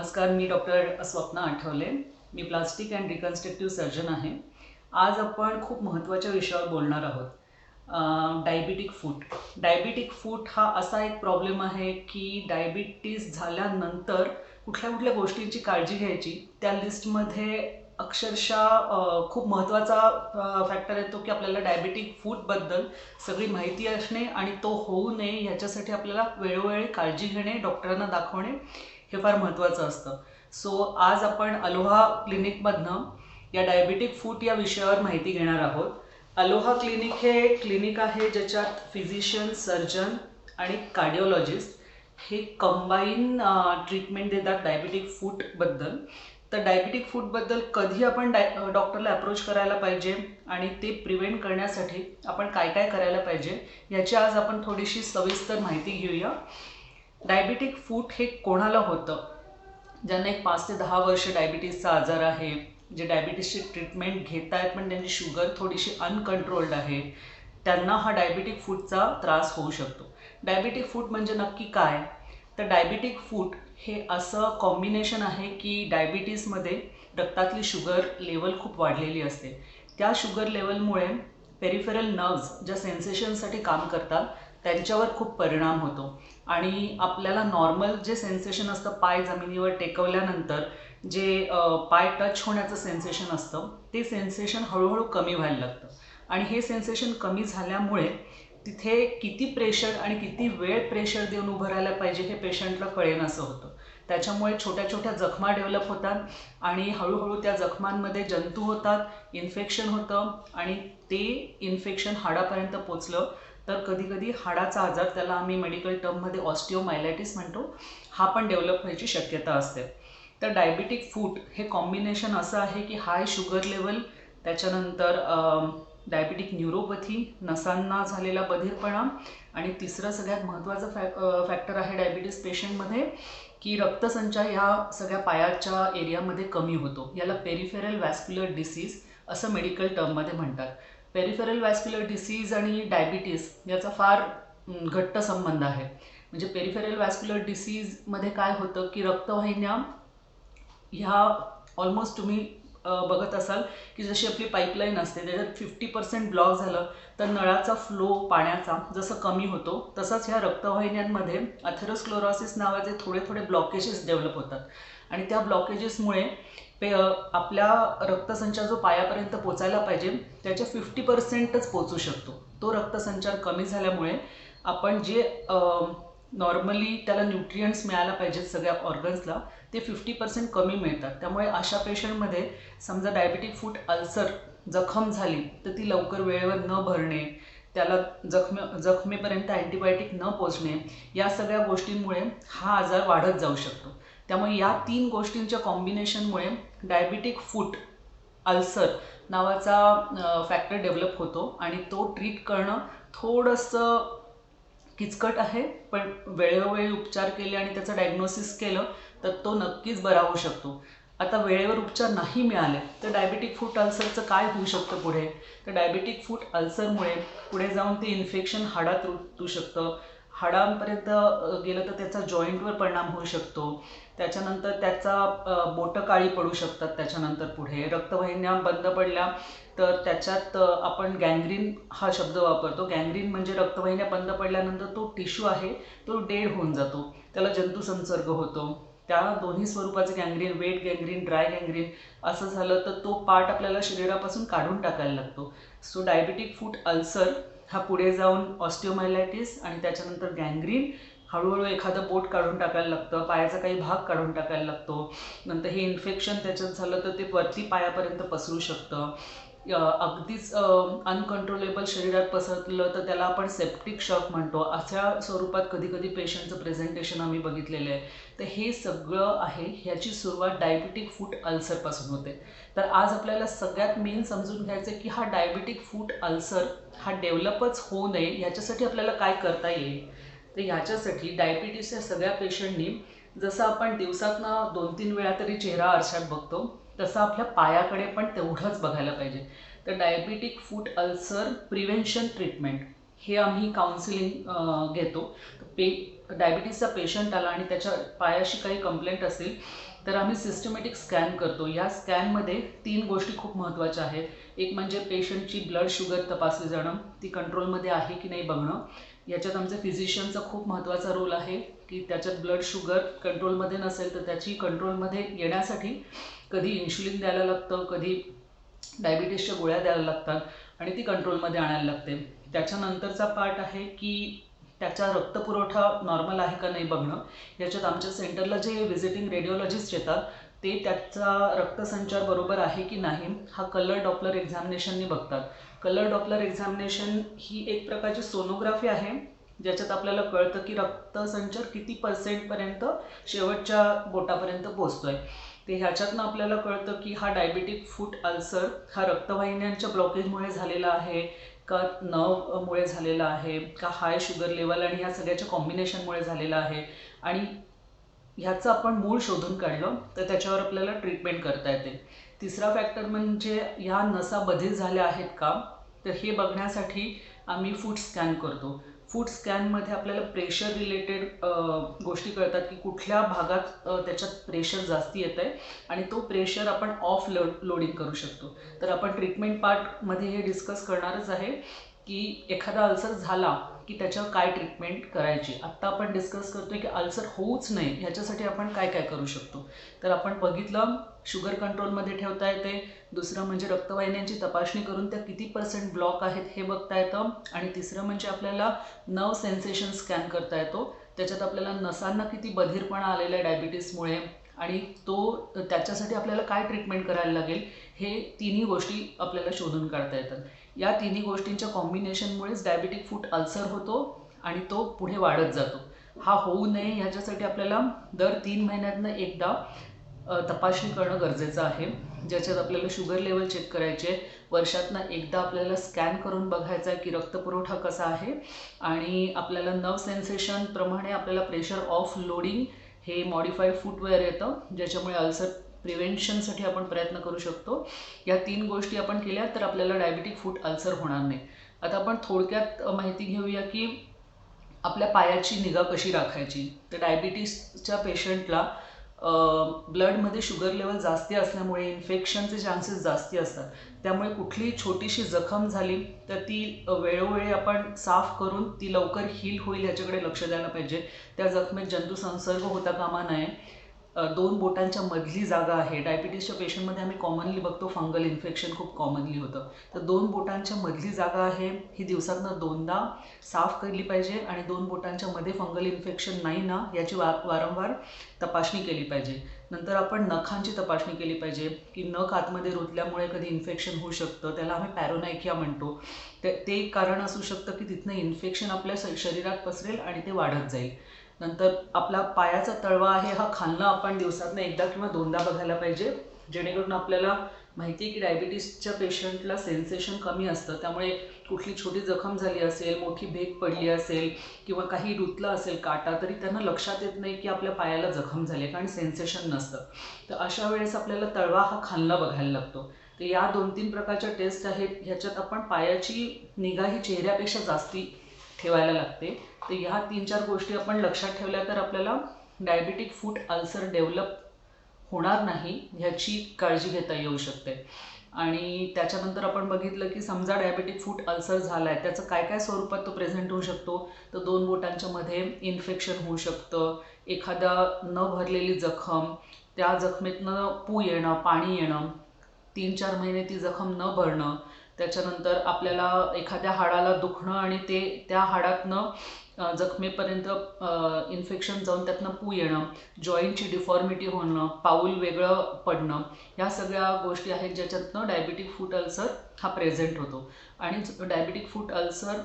नमस्कार, मी डॉक्टर स्वप्ना आठवले. मी प्लास्टिक अँड रिकन्स्ट्रक्टिव्ह सर्जन आहे. आज आपण खूप महत्त्वाच्या विषयावर बोलणार आहोत. डायबिटिक फूट. डायबिटिक फूट हा असा एक प्रॉब्लेम आहे की डायबिटीस झाल्यानंतर कुठल्या कुठल्या गोष्टींची काळजी घ्यायची त्या लिस्टमध्ये अक्षरशः खूप महत्त्वाचा फॅक्टर येतो की आपल्याला डायबिटिक फूटबद्दल सगळी माहिती असणे आणि तो होऊ नये ह्याच्यासाठी आपल्याला वेळोवेळी काळजी घेणे, डॉक्टरांना दाखवणे हे फार महत्त्वाचं असतं. सो आज आपण अलोहा क्लिनिकमधनं या डायबिटिक फूट या विषयावर माहिती घेणार आहोत. अलोहा क्लिनिक हे क्लिनिक आहे ज्याच्यात फिजिशियन, सर्जन आणि कार्डिओलॉजिस्ट हे कंबाईन ट्रीटमेंट देतात डायबिटिक फूटबद्दल. तर डायबिटिक फूटबद्दल कधी आपण डॉक्टरला अप्रोच करायला पाहिजे आणि ते प्रिव्हेंट करण्यासाठी आपण काय काय करायला पाहिजे याची आज आपण थोडीशी सविस्तर माहिती घेऊया. डायबिटिक फूट हे कोणाला होतं? ज्यांना एक 5 ते 10 वर्ष डायबिटीसचा आजार आहे, जे डायबिटीसची ट्रीटमेंट घेत आहेत पण त्यांची शुगर थोडीशी अनकंट्रोल्ड आहे, त्यांना हा डायबिटिक फूटचा त्रास होऊ शकतो. डायबिटिक फूट म्हणजे नक्की काय? तर डायबिटिक फूट हे असं कॉम्बिनेशन आहे की डायबिटीसमध्ये रक्तातली शुगर लेवल खूप वाढलेली असते. त्या शुगर लेवलमुळे पेरिफेरल नर्व्स ज्या सेन्सेशनसाठी काम करतात त्यांच्यावर खूप परिणाम होतो आणि आपल्याला नॉर्मल जे सेन्सेशन असतं पाय जमिनीवर टेकवल्यानंतर जे पाय टच होण्याचं सेन्सेशन असतं ते सेन्सेशन हळूहळू कमी व्हायला लागतं आणि हे सेन्सेशन कमी झाल्यामुळे तिथे किती प्रेशर आणि किती वेळ प्रेशर देऊन उभं राहायला पाहिजे हे पेशंटला कळेन असं होतं. त्याच्यामुळे छोट्या छोट्या जखमा डेव्हलप होतात आणि हळूहळू त्या जखमांमध्ये जंतू होतात, इन्फेक्शन होतं आणि ते इन्फेक्शन हाडापर्यंत पोचलं तर कधी कधी हाडाचा आजार, त्याला आम्ही मेडिकल टर्ममध्ये ऑस्टिओमायलायटिस म्हणतो, हा पण डेव्हलप व्हायची शक्यता असते. तर डायबिटिक फूट हे कॉम्बिनेशन असं आहे की हाय शुगर लेवल, त्याच्यानंतर डायबिटिक न्यूरोपॅथी, नसांना झालेला बधिरपणा आणि तिसरं सगळ्यात महत्त्वाचं फॅक्टर आहे डायबिटीस पेशंटमध्ये की रक्तसंचार ह्या सगळ्या पायाच्या एरियामध्ये कमी होतो. याला पेरिफेरल वॅस्क्युलर डिसीज असं मेडिकल टर्ममध्ये म्हणतात. पेरिफेरल वॅस्क्युलर डिसीज आणि डायबिटीस याचा फार घट्ट संबंध आहे. म्हणजे पेरिफेरल वॅस्क्युलर डिसीजमध्ये काय होतं की रक्तवाहिन्या ह्या ऑलमोस्ट तुम्ही बघत असाल की जशी आपली पाईपलाईन असते त्याच्यात 50% ब्लॉक झालं तर नळाचा फ्लो पाण्याचा जसं कमी होतो तसंच ह्या रक्तवाहिन्यांमध्ये अथेरोस्क्लेरोसिस नावाचे थोडे थोडे ब्लॉकेजेस डेव्हलप होतात आणि त्या ब्लॉकेजेसमुळे आपल्या रक्तसंचार जो पायापर्यंत पोचायला पाहिजे त्याच्या 50%च पोचू शकतो. तो रक्तसंचार कमी झाल्यामुळे आपण जे नॉर्मली त्याला न्यूट्रियंट्स मिळायला पाहिजेत सगळ्या ऑर्गन्सला ते 50% कमी मिळतात. त्यामुळे अशा पेशंटमध्ये समजा डायबिटिक फूट अल्सर जखम झाली तर ती लवकर वेळेवर न भरणे, त्याला जखमेपर्यंत अँटीबायोटिक न पोचणे, या सगळ्या गोष्टींमुळे हा आजार वाढत जाऊ शकतो. त्यामुळे या 3 गोष्टींच्या कॉम्बिनेशनमुळे डायबिटिक फूट अल्सर नावाचा फॅक्टर डेव्हलप होतो आणि तो ट्रीट करणं थोडंसं किचकट आहे, पण वेळोवेळी उपचार केले आणि त्याचं डायग्नोसिस केलं तर तो नक्कीच बरा होऊ शकतो. आता वेळेवर उपचार नाही मिळाले तर डायबिटिक फूट अल्सरचं काय होऊ शकतं पुढे? तर डायबिटिक फूट अल्सरमुळे पुढे जाऊन ते इन्फेक्शन हाडात रुतू शकतं, हाडांपर्यंत गेलं तर त्याचा जॉईंटवर परिणाम होऊ शकतो, त्याच्यानंतर त्याचा बोटं काळी पडू शकतात, त्याच्यानंतर पुढे रक्तवाहिन्या बंद पडल्या तर त्याच्यात आपण गँग्रीन हा शब्द वापरतो. गँग्रीन म्हणजे रक्तवाहिन्या बंद पडल्यानंतर तो टिश्यू आहे तो डेड होऊन जातो, त्याला जंतुसंसर्ग होतो. त्या दोन्ही स्वरूपाचे gangrene, wet gangrene, dry gangrene असं झालं तर तो पार्ट आपल्याला शरीरापासून काढून टाकायला लागतो. सो डायबिटिक फूट अल्सर हा पुढे जाऊन ऑस्टिओमायलायटिस आणि त्याच्यानंतर गँग्रीन, हळूहळू एखादं बोट काढून टाकायला लागतं, पायाचा काही भाग काढून टाकायला लागतो, नंतर हे इन्फेक्शन त्याच्यात झालं तर ते वरती पायापर्यंत पसरू शकतं. अगदीच अनकंट्रोलेबल शरीरात पसरलं तर त्याला आपण सेप्टिक शॉक म्हणतो. अशा स्वरूपात कधी कधी पेशंटचं प्रेझेंटेशन आम्ही बघितलेलं आहे. तर हे सगळं आहे, ह्याची सुरुवात डायबिटिक फूट अल्सरपासून होते. तर आज आपल्याला सगळ्यात मेन समजून घ्यायचं की हा डायबिटिक फूट अल्सर हा डेव्हलपच होऊ नये ह्याच्यासाठी आपल्याला काय करता येईल. तर ह्याच्यासाठी डायबिटीसच्या सगळ्या पेशंटनी जसं आपण दिवसातनं 2-3 वेळा तरी चेहरा आरशात बघतो तसं आपल्या पायाकडे पण तेवढंच बघायला पाहिजे. तर डायबिटिक फूट अल्सर प्रिव्हेन्शन ट्रीटमेंट हे आम्ही काउन्सिलिंग घेतो. तर डायबिटीसचा पेशंट आला आणि त्याच्या पायाशी काही कंप्लेंट असेल तर आम्ही सिस्टमॅटिक स्कॅन करतो. या स्कॅनमध्ये 3 गोष्टी खूप महत्त्वाच्या आहेत. एक म्हणजे पेशंटची ब्लड शुगर तपासली जाणं, ती कंट्रोलमध्ये आहे की नाही बघणं. याच्यात आमच्या फिजिशियनचा खूप महत्त्वाचा रोल आहे की त्याच्यात ब्लड शुगर कंट्रोलमध्ये नसेल तर त्याची कंट्रोलमध्ये येण्यासाठी कधी इन्शुलिन द्यायला लागतं, कधी डायबिटीसच्या गोळ्या द्यायला लागतात आणि ती कंट्रोलमध्ये आणायला लागते. त्याच्यानंतरचा पार्ट आहे की त्याचा रक्तपुरवठा नॉर्मल आहे का नाही बघणं. याच्यात आमच्या सेंटरला जे व्हिजिटिंग रेडिओलॉजिस्ट येतात ते त्याचा रक्तसंचार बरोबर आहे की नाही हा कलर डॉपलर एक्झामिनेशनने बघतात. कलर डॉपलर एक्झामिनेशन ही एक प्रकारची सोनोग्राफी आहे ज्याच्यात आपल्याला कळतं की रक्तसंचार किती पर्सेंटपर्यंत शेवटच्या बोटापर्यंत पोचतोय. ते ह्याच्यातनं आपल्याला कळतं की हा डायबिटिक फूट अल्सर हा रक्तवाहिन्यांच्या ब्लॉकेजमुळे झालेला आहे का नर्वमुळे झालेला आहे का हाय शुगर लेवल आणि ह्या सगळ्याच्या कॉम्बिनेशनमुळे झालेला आहे. आणि ह्याचं आपण मूळ शोधून काढलं तर त्याच्यावर आपल्याला ट्रीटमेंट करता येते. तिसरा फॅक्टर म्हणजे ह्या नसा बधिर झाल्या आहेत का तर हे बघण्यासाठी आम्ही फूट स्कॅन करतो. फूट स्कॅनमध्ये आपल्याला प्रेशर रिलेटेड गोष्टी कळतात की कुठल्या भागात त्याच्यात प्रेशर जास्ती येतं आहे आणि तो प्रेशर आपण ऑफ लोडिंग करू शकतो. तर आपण ट्रीटमेंट पार्टमध्ये हे डिस्कस करणारच आहे की एखादा अल्सर झाला की त्याच्यावर काय ट्रीटमेंट करायची. आत्ता आपण डिस्कस करतोय की अल्सर होऊच नाही ह्याच्यासाठी आपण काय काय करू शकतो. तर आपण बघितलं शुगर कंट्रोलमध्ये ठेवता येते. दुसरं म्हणजे रक्तवाहिन्यांची तपासणी करून त्या किती पर्सेंट ब्लॉक आहेत हे बघता येतं. आणि तिसरं म्हणजे आपल्याला नर्व सेन्सेशन स्कॅन करता येतो. त्याच्यात आपल्याला नसांना किती बधिरपणा आलेला आहे डायबिटीसमुळे आणि त्याच्यासाठी आपल्याला काय ट्रीटमेंट करायला लागेल हे तिन्ही गोष्टी आपल्याला शोधून काढता येतात. या तिन्ही गोष्टींच्या कॉम्बिनेशनमुळेच डायबिटिक फूट अल्सर होतो आणि तो पुढे वाढत जातो. हा होऊ नये ह्याच्यासाठी आपल्याला दर 3 महिन्यातनं एकदा तपासणी करणं गरजेचं आहे. ज्याच्यात आपल्याला शुगर लेवल चेक करायचे, वर्षातनं एकदा आपल्याला स्कॅन करून बघायचा आहे की रक्तपुरवठा कसा आहे आणि आपल्याला नर्व सेन्सेशनप्रमाणे आपल्याला प्रेशर ऑफ लोडिंग हे मॉडिफाईड फूटवेअर येतं ज्याच्यामुळे अल्सर प्रिव्हेन्शनसाठी आपण प्रयत्न करू शकतो. या 3 गोष्टी आपण केल्या तर आपल्याला डायबिटिक फूट अल्सर होणार नाही. आता आपण थोडक्यात माहिती घेऊया की आपल्या पायाची निगा कशी राखायची. तर डायबिटीसच्या पेशंटला ब्लडमध्ये शुगर लेवल जास्ती असल्यामुळे इन्फेक्शनचे चान्सेस जास्ती असतात. त्यामुळे कुठलीही छोटीशी जखम झाली तर ती वेळोवेळी आपण साफ करून ती लवकर हील होईल ह्याच्याकडे लक्ष द्यायला पाहिजे. त्या जखमेत जंतुसंसर्ग होता कामा नये. 2 बोटांच्या मधली जागा आहे. डायबिटीसच्या पेशंटमध्ये आम्ही कॉमनली बघतो फंगल इन्फेक्शन खूप कॉमनली होतं. तर 2 बोटांच्या मधली जागा आहे ही दिवसातनं 2दा साफ केली पाहिजे आणि 2 बोटांच्या मध्ये फंगल इन्फेक्शन नाही ना याची वारंवार तपासणी केली पाहिजे. नंतर आपण नखांची तपासणी केली पाहिजे की नख आतमध्ये रुतल्यामुळे कधी इन्फेक्शन होऊ शकतं. त्याला आम्ही पॅरोनायकिया म्हणतो. ते कारण असू शकतं की तिथनं इन्फेक्शन आपल्या शरीरात पसरेल आणि ते वाढत जाईल. नंतर आपला पायाचा तळवा आहे हा खालनं आपण दिवसातनं एकदा किंवा 2दा बघायला पाहिजे. जेणेकरून आपल्याला माहिती आहे की डायबिटीसच्या पेशंटला सेन्सेशन कमी असतं. त्यामुळे कुठली छोटी जखम झाली असेल, मोठी भेग पडली असेल किंवा काही रुतलं असेल काटा तरी त्यांना लक्षात येत नाही की आपल्या पायाला जखम झाली आहे कारण सेन्सेशन नसतं. तर अशा वेळेस आपल्याला तळवा हा खालनं बघायला लागतो. तर या 2-3 प्रकारच्या टेस्ट आहेत. ह्याच्यात आपण पायाची निगा ही चेहऱ्यापेक्षा जास्ती ठेवायला लागते. तर ह्या 3-4 गोष्टी आपण लक्षात ठेवल्या तर आपल्याला डायबिटिक फूट अल्सर डेव्हलप होणार नाही ह्याची काळजी घेता येऊ शकते. आणि त्याच्यानंतर आपण बघितलं की समजा डायबिटिक फूट अल्सर झाला आहे त्याचं काय काय स्वरूपात तो प्रेझेंट होऊ शकतो. तर 2 बोटांच्या मध्ये इन्फेक्शन होऊ शकतं. एखादा न भरलेली जखम, त्या जखमेतनं पू येणं, पाणी येणं, 3-4 महिने ती जखम न भरणं. त्याच्यानंतर आपल्याला एखाद्या हाडाला दुखणं आणि त्या हाडातनं जखमेपर्यंत इन्फेक्शन जाऊन त्यातनं पू येणं, जॉईंटची डिफॉर्मिटी होणं, पाऊल वेगळं पडणं, ह्या सगळ्या गोष्टी आहेत ज्याच्यातनं डायबिटिक फूट अल्सर हा प्रेझेंट होतो. आणि डायबिटिक फूट अल्सर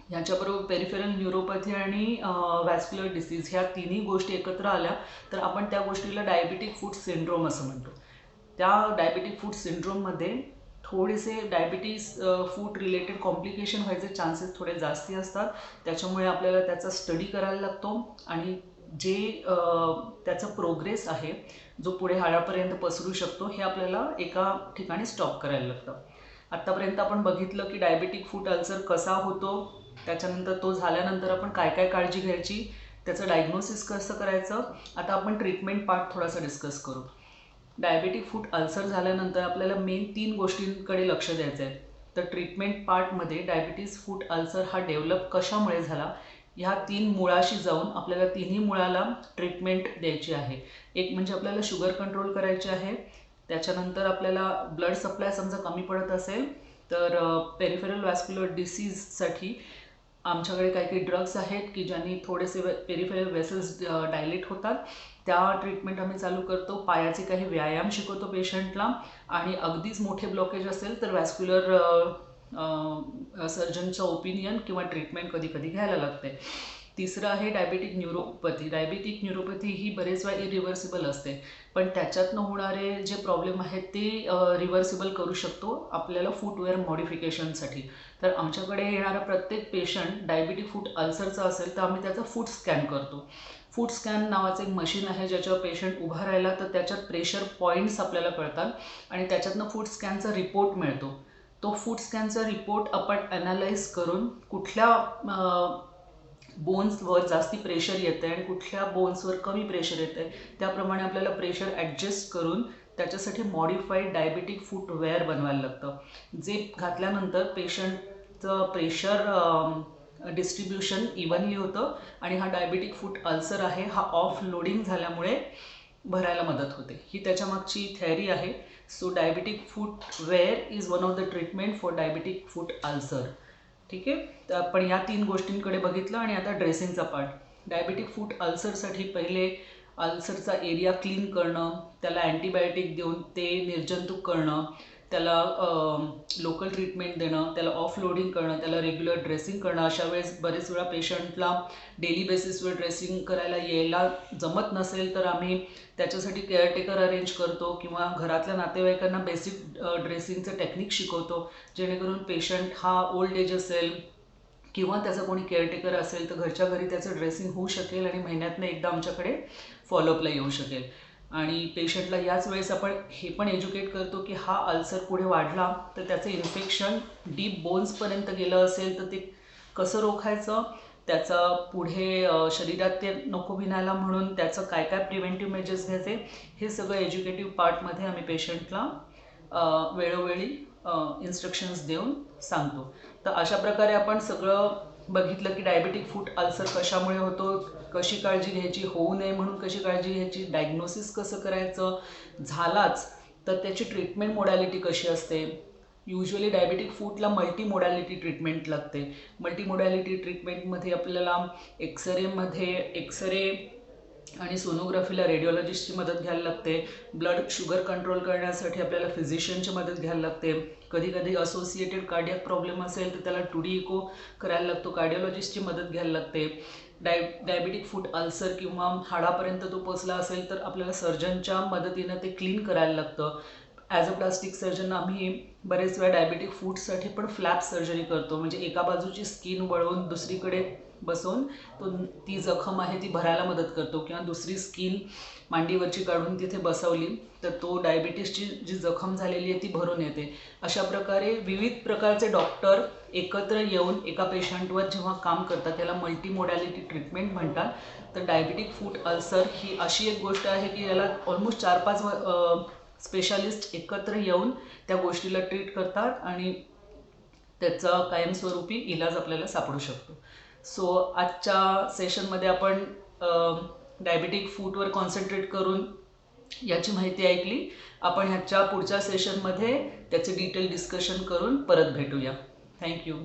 ह्याच्याबरोबर पेरिफेरल न्यूरोपॅथी आणि व्हॅस्क्युलर डिसीज ह्या तिन्ही गोष्टी एकत्र आल्या तर आपण त्या गोष्टीला डायबिटिक फूट सिंड्रोम असं म्हणतो. त्या डायबिटिक फूट सिंड्रोममध्ये थोडेसे डायबिटीस फूट रिलेटेड कॉम्प्लिकेशन व्हायचे चान्सेस थोडे जास्ती असतात. त्याच्यामुळे आपल्याला त्याचा स्टडी करायला लागतो आणि जे त्याचा प्रोग्रेस आहे जो पुढे हाडापर्यंत पसरू शकतो हे आपल्याला एका ठिकाणी स्टॉप करायला लागतं. आत्तापर्यंत आपण बघितलं की डायबिटिक फूट अल्सर कसा होतो, त्याच्यानंतर तो झाल्यानंतर आपण काय काय काळजी घ्यायची, त्याचं डायग्नोसिस कसं करायचं. आता आपण ट्रीटमेंट पार्ट थोडासा डिस्कस करू. डायबेटिक फूट अल्सर झाल्यानंतर आपल्याला मेन 3 गोष्टींकडे लक्ष द्यायचं आहे. तर ट्रीटमेंट पार्टमध्ये डायबिटीज फूट अल्सर हा डेव्हलप कशामुळे झाला, ह्या 3 मुळाशी जाऊन आपल्याला तिन्ही मुळाला ट्रीटमेंट द्यायची आहे. एक म्हणजे आपल्याला शुगर कंट्रोल करायची आहे. त्याच्यानंतर आपल्याला ब्लड सप्लाय समजा कमी पडत असेल तर पेरिफेरल वॅस्क्युलर डिसीजसाठी आमच्याकडे काही काही ड्रग्स आहेत की ज्यांनी थोडेसे पेरिफेरल वेसल्स डायलेट होतात. त्या ट्रीटमेंट आम्ही चालू करतो. पायाचे काही व्यायाम शिकवतो पेशंटला. आणि अगदीच मोठे ब्लॉकेज असेल तर वॅस्क्युलर सर्जनचं ओपिनियन किंवा ट्रीटमेंट कधी कधी घ्यायला लागते. तिसरं आहे डायबेटिक न्यूरोपॅथी. डायबेटिक न्यूरोपॅथी ही बरेच वेळा इरिव्हर्सिबल असते, पण त्याच्यातनं होणारे जे प्रॉब्लेम आहेत ते रिव्हर्सिबल करू शकतो आपल्याला फूटवेअर मॉडिफिकेशनसाठी. तर आमच्याकडे येणारा प्रत्येक पेशंट डायबिटिक फूट अल्सरचा असेल तर आम्ही त्याचा फूट स्कॅन करतो. फूट स्कॅन नावाचं एक मशीन आहे ज्याच्यावर पेशंट उभा राहिला तर त्याच्यात प्रेशर पॉईंट्स आपल्याला कळतात आणि त्याच्यातनं फूट स्कॅनचा रिपोर्ट मिळतो. तो फूट स्कॅनचा रिपोर्ट आपण ॲनालाइज करून कुठल्या बोन्सवर जास्ती प्रेशर येतं आहे आणि कुठल्या बोन्सवर कमी प्रेशर येतं आहे, त्याप्रमाणे आपल्याला प्रेशर ॲडजस्ट करून त्याच्यासाठी मॉडिफाईड डायबेटिक फूटवेअर बनवायला लागतं. जे घातल्यानंतर पेशंटचं प्रेशर डिस्ट्रीब्युशन इव्हनली होतं आणि हा डायबेटिक फूट अल्सर आहे हा ऑफ लोडिंग झाल्यामुळे भरायला मदत होते. ही त्याच्यामागची थेअरी आहे. So diabetic footwear is one of the treatment for diabetic foot ulcer. ठीक आहे. तर आपण या 3 गोष्टींकडे बघितलं आणि आता ड्रेसिंगचा पार्ट. डायबेटिक फूट अल्सरसाठी पहिले अल्सरचा एरिया क्लीन करणं, त्याला अँटीबायोटिक देऊन ते निर्जंतुक करणं, त्याला लोकल ट्रीटमेंट देणं, त्याला ऑफ लोडिंग करणं, त्याला रेग्युलर ड्रेसिंग करणं. अशा वेळेस बरेच वेळा पेशंटला डेली बेसिसवर ड्रेसिंग करायला यायला जमत नसेल तर आम्ही त्याच्यासाठी केअरटेकर अरेंज करतो किंवा घरातल्या नातेवाईकांना बेसिक ड्रेसिंगचं टेक्निक शिकवतो, जेणेकरून पेशंट हा ओल्ड एज असेल किंवा त्याचा कोणी केअरटेकर असेल तर घरच्या घरी त्याचं ड्रेसिंग होऊ शकेल आणि महिन्यातनं एकदा आमच्याकडे फॉलोअपला येऊ शकेल. आणि पेशंटला याच वेळेस आपण हे पण एज्युकेट करतो की हा अल्सर पुढे वाढला तर त्याचं इन्फेक्शन डीप बोन्सपर्यंत गेलं असेल तर ते कसं रोखायचं, त्याचं पुढे शरीरात ते नको भिनायला म्हणून त्याचं काय काय प्रिव्हेंटिव्ह मेजर्स घ्यायचे, हे सगळं एज्युकेटिव्ह पार्टमध्ये आम्ही पेशंटला वेळोवेळी इन्स्ट्रक्शन्स देऊन सांगतो. तर अशा प्रकारे आपण सगळं बघितलं की डायबेटिक फूट अल्सर कशामुळे होतो, कशी काळजी घ्यायची, होऊ नये म्हणून कशी काळजी घ्यायची, डायग्नोसिस कसं करायचं, झालाच तर त्याची ट्रीटमेंट मोडॅलिटी कशी असते. युजली डायबेटिक फूटला मल्टी मोडॅलिटी ट्रीटमेंट लागते. मल्टी मोडॅलिटी ट्रीटमेंटमध्ये आपल्याला एक्सरे आणि सोनोग्राफीला रेडिओलॉजिस्टची मदत घ्यायला लागते. ब्लड शुगर कंट्रोल करण्यासाठी आपल्याला फिजिशियनची मदत घ्यायला लागते. कधी कधी असोसिएटेड कार्डियक प्रॉब्लेम असेल तर त्याला 2D इको करायला लागतो, कार्डिओलॉजिस्टची मदत घ्यायला लागते. डायबेटिक फूट अल्सर किंवा हाडापर्यंत तो पोचला असेल तर आपल्याला सर्जनच्या मदतीनं ते क्लीन करायला लागतं. ॲज अ प्लास्टिक सर्जन आम्ही बरेच वेळा डायबेटिक फूटसाठी पण फ्लॅप सर्जरी करतो, म्हणजे एका बाजूची स्किन वळवून दुसरीकडे बसवून ती जखम आहे ती भरायला मदत करतो किंवा दुसरी स्किन मांडीवरची काढून तिथे बसवली तर तो डायबिटीसची जी जखम झालेली आहे ती भरून येते. अशा प्रकारे विविध प्रकारचे डॉक्टर एकत्र येऊन एका पेशंटवर जेव्हा काम करतात त्याला मल्टी मोडॅलिटी ट्रीटमेंट म्हणतात. तर डायबेटिक फूट अल्सर ही अशी एक गोष्ट आहे की याला ऑलमोस्ट 4-5 स्पेशालिस्ट एकत्र येऊन त्या गोष्टीला ट्रीट करतात आणि त्याचा कायमस्वरूपी इलाज आपल्याला सापडू शकतो. सो आजच्या सेशनमध्ये आपण डायबेटिक फूटवर कॉन्सन्ट्रेट करून याची माहिती ऐकली. आपण ह्याच्या पुढच्या सेशनमध्ये त्याचे डिटेल डिस्कशन करून परत भेटूया. थँक्यू.